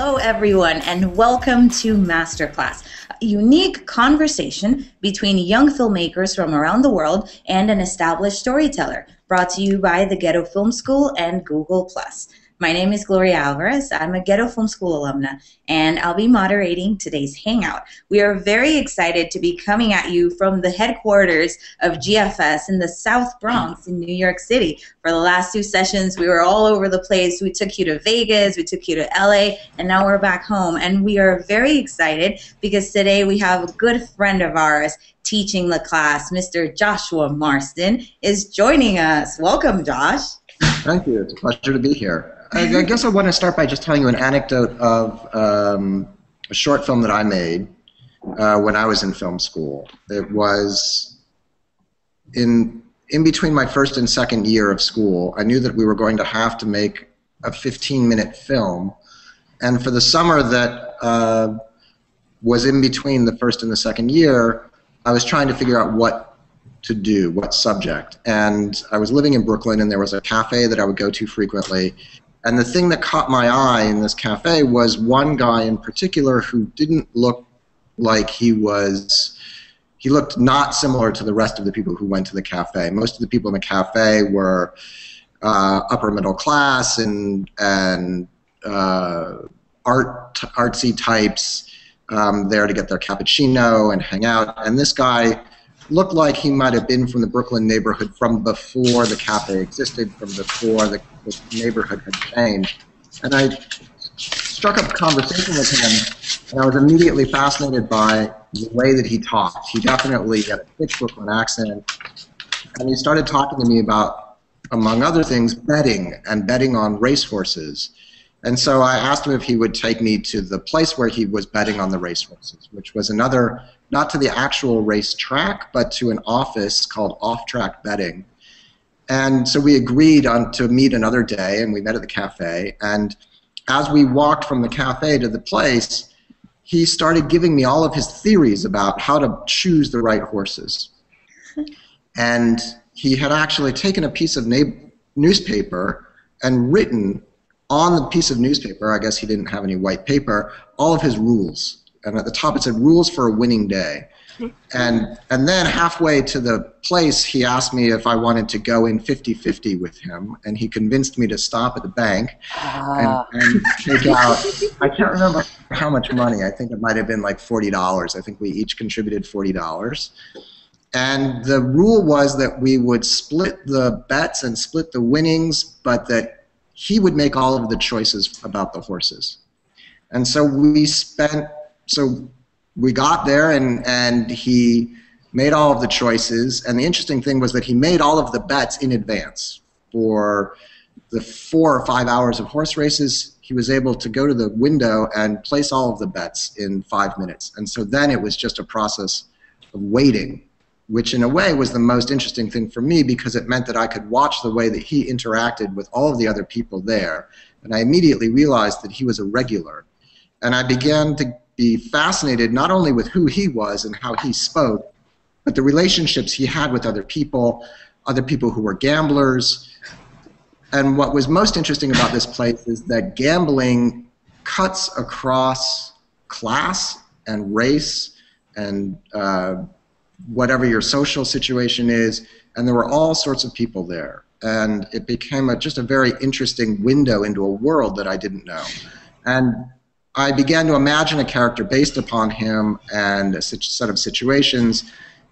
Hello, everyone, and welcome to MasterClass, a unique conversation between young filmmakers from around the world and an established storyteller, brought to you by the Ghetto Film School and Google+. My name is Gloria Alvarez. I'm a Ghetto Film School alumna, and I'll be moderating today's Hangout. We are very excited to be coming at you from the headquarters of GFS in the South Bronx in New York City. For the last two sessions, we were all over the place. We took you to Vegas, we took you to LA, and now we're back home. And we are very excited because today we have a good friend of ours teaching the class. Mr. Joshua Marston is joining us. Welcome, Josh. Thank you. It's a pleasure to be here. I guess I want to start by just telling you an anecdote of a short film that I made when I was in film school. It was in between my first and second year of school. I knew that we were going to have to make a 15-minute film, and for the summer that was in between the first and the second year, I was trying to figure out what to do, what subject. And I was living in Brooklyn, and there was a cafe that I would go to frequently. And the thing that caught my eye in this cafe was one guy in particular who didn't look like he looked not similar to the rest of the people who went to the cafe. Most of the people in the cafe were upper middle class and artsy types there to get their cappuccino and hang out. And this guy looked like he might have been from the Brooklyn neighborhood from before the cafe existed, from before the neighborhood had changed. And I struck up a conversation with him, and I was immediately fascinated by the way that he talked. He definitely had a thick Brooklyn accent, and he started talking to me about, among other things, betting and betting on racehorses. And so I asked him if he would take me to the place where he was betting on the racehorses, which was another, not to the actual race track, but to an office called Off-Track Betting. And so we agreed to meet another day, and we met at the cafe. And as we walked from the cafe to the place, he started giving me all of his theories about how to choose the right horses. And he had actually taken a piece of newspaper and written on the piece of newspaper, I guess he didn't have any white paper, all of his rules. And at the top it said, rules for a winning day. And then halfway to the place, he asked me if I wanted to go in 50-50 with him, and he convinced me to stop at the bank and take out, I can't remember how much money, I think it might have been like $40. I think we each contributed $40. And the rule was that we would split the bets and split the winnings, but that he would make all of the choices about the horses. And so we got there, and he made all of the choices. And the interesting thing was that he made all of the bets in advance. For the 4 or 5 hours of horse races, he was able to go to the window and place all of the bets in 5 minutes. And so then it was just a process of waiting, which in a way was the most interesting thing for me, because it meant that I could watch the way that he interacted with all of the other people there. And I immediately realized that he was a regular. And I began to be fascinated not only with who he was and how he spoke, but the relationships he had with other people who were gamblers. And what was most interesting about this place is that gambling cuts across class and race and whatever your social situation is, and there were all sorts of people there. And it became just a very interesting window into a world that I didn't know. And I began to imagine a character based upon him and a set of situations,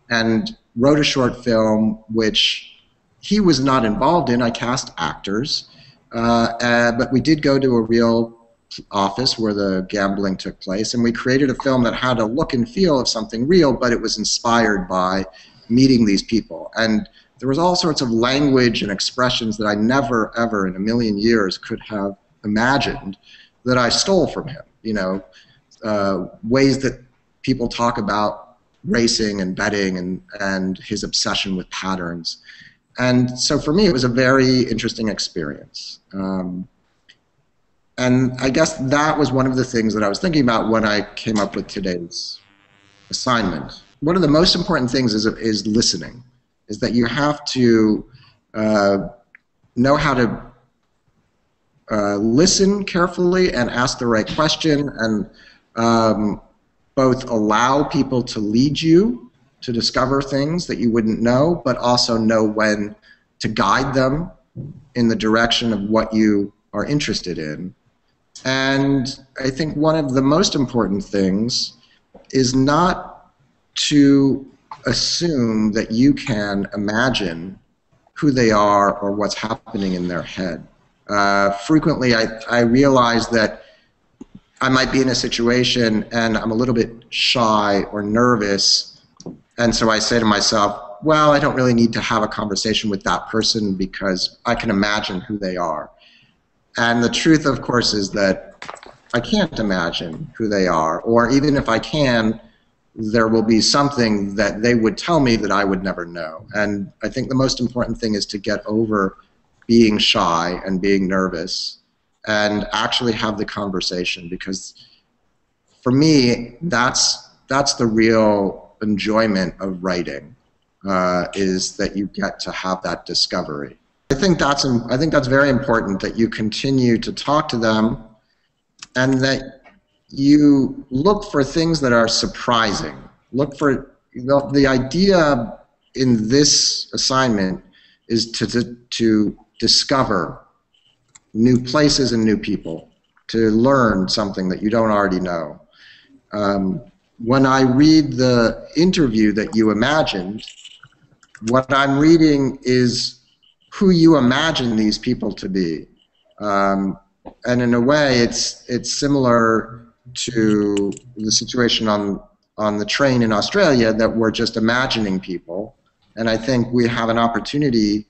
and wrote a short film which he was not involved in. I cast actors, but we did go to a real office where the gambling took place, and we created a film that had a look and feel of something real, but it was inspired by meeting these people. And there was all sorts of language and expressions that I never, ever in a million years could have imagined that I stole from him. You know, ways that people talk about racing and betting and his obsession with patterns. And so for me, it was a very interesting experience. And I guess that was one of the things that I was thinking about when I came up with today's assignment. One of the most important things is listening, is that you have to know how to listen carefully and ask the right question, and both allow people to lead you to discover things that you wouldn't know, but also know when to guide them in the direction of what you are interested in. And I think one of the most important things is not to assume that you can imagine who they are or what's happening in their head. Frequently, I realize that I might be in a situation and I'm a little bit shy or nervous, and so I say to myself, well, I don't really need to have a conversation with that person because I can imagine who they are. And the truth, of course, is that I can't imagine who they are, or even if I can, there will be something that they would tell me that I would never know. And I think the most important thing is to get over being shy and being nervous and actually have the conversation, because for me, that's the real enjoyment of writing, is that you get to have that discovery. I think that's very important, that you continue to talk to them and that you look for things that are surprising. Look for, the idea in this assignment is to discover new places and new people, to learn something that you don't already know. When I read the interview that you imagined, what I'm reading is who you imagine these people to be. And in a way, it's similar to the situation on the train in Australia, that we're just imagining people. And I think we have an opportunity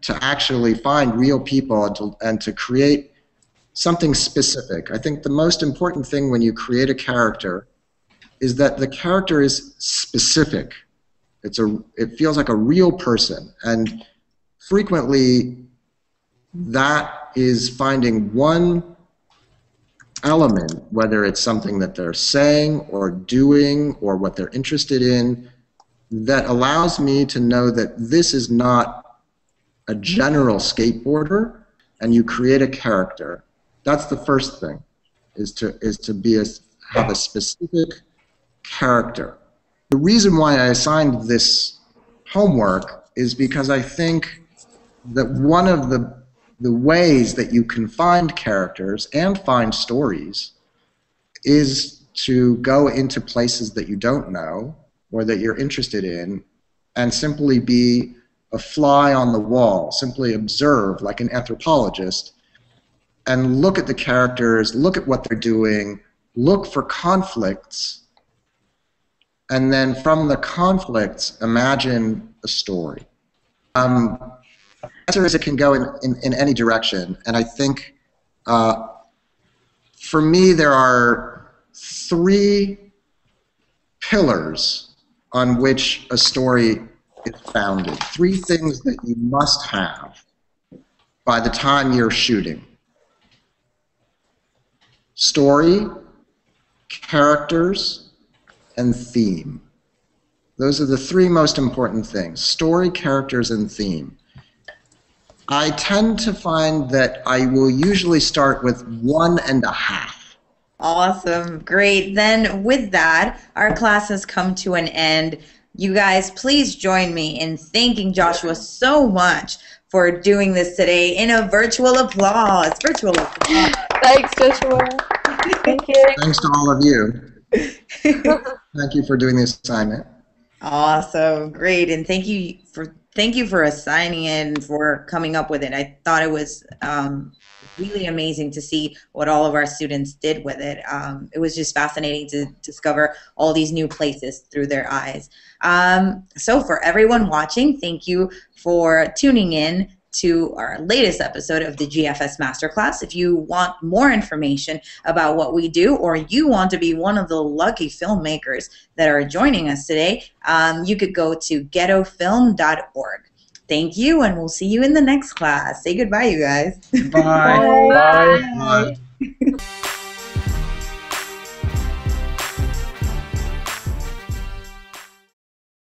to actually find real people and to create something specific. I think the most important thing when you create a character is that the character is specific. It feels like a real person. And frequently, that is finding one element, whether it's something that they're saying or doing or what they're interested in, that allows me to know that this is not a general skateboarder, and you create a character. That's the first thing, is to have a specific character. The reason why I assigned this homework is because I think that one of the ways that you can find characters and find stories is to go into places that you don't know or that you're interested in and simply be a fly on the wall, simply observe like an anthropologist and look at the characters, look at what they're doing, look for conflicts, and then from the conflicts, imagine a story. Answer is it can go in any direction, and I think for me there are 3 pillars on which a story is founded. 3 things that you must have by the time you're shooting: story, characters, and theme. Those are the 3 most important things: story, characters, and theme. I tend to find that I will usually start with 1.5. Awesome. Great. Then with that, our class has come to an end. You guys, please join me in thanking Joshua so much for doing this today in a virtual applause. Virtual applause. Thanks, Joshua. Thank you. Thanks to all of you. Thank you for doing this assignment. Awesome. Great. And thank you for assigning it and for coming up with it. I thought it was really amazing to see what all of our students did with it. It was just fascinating to discover all these new places through their eyes. So for everyone watching, thank you for tuning in to our latest episode of the GFS MasterClass. If you want more information about what we do, or you want to be one of the lucky filmmakers that are joining us today, you could go to ghettofilm.org. Thank you, and we'll see you in the next class. Say goodbye, you guys. Bye. Bye. Bye.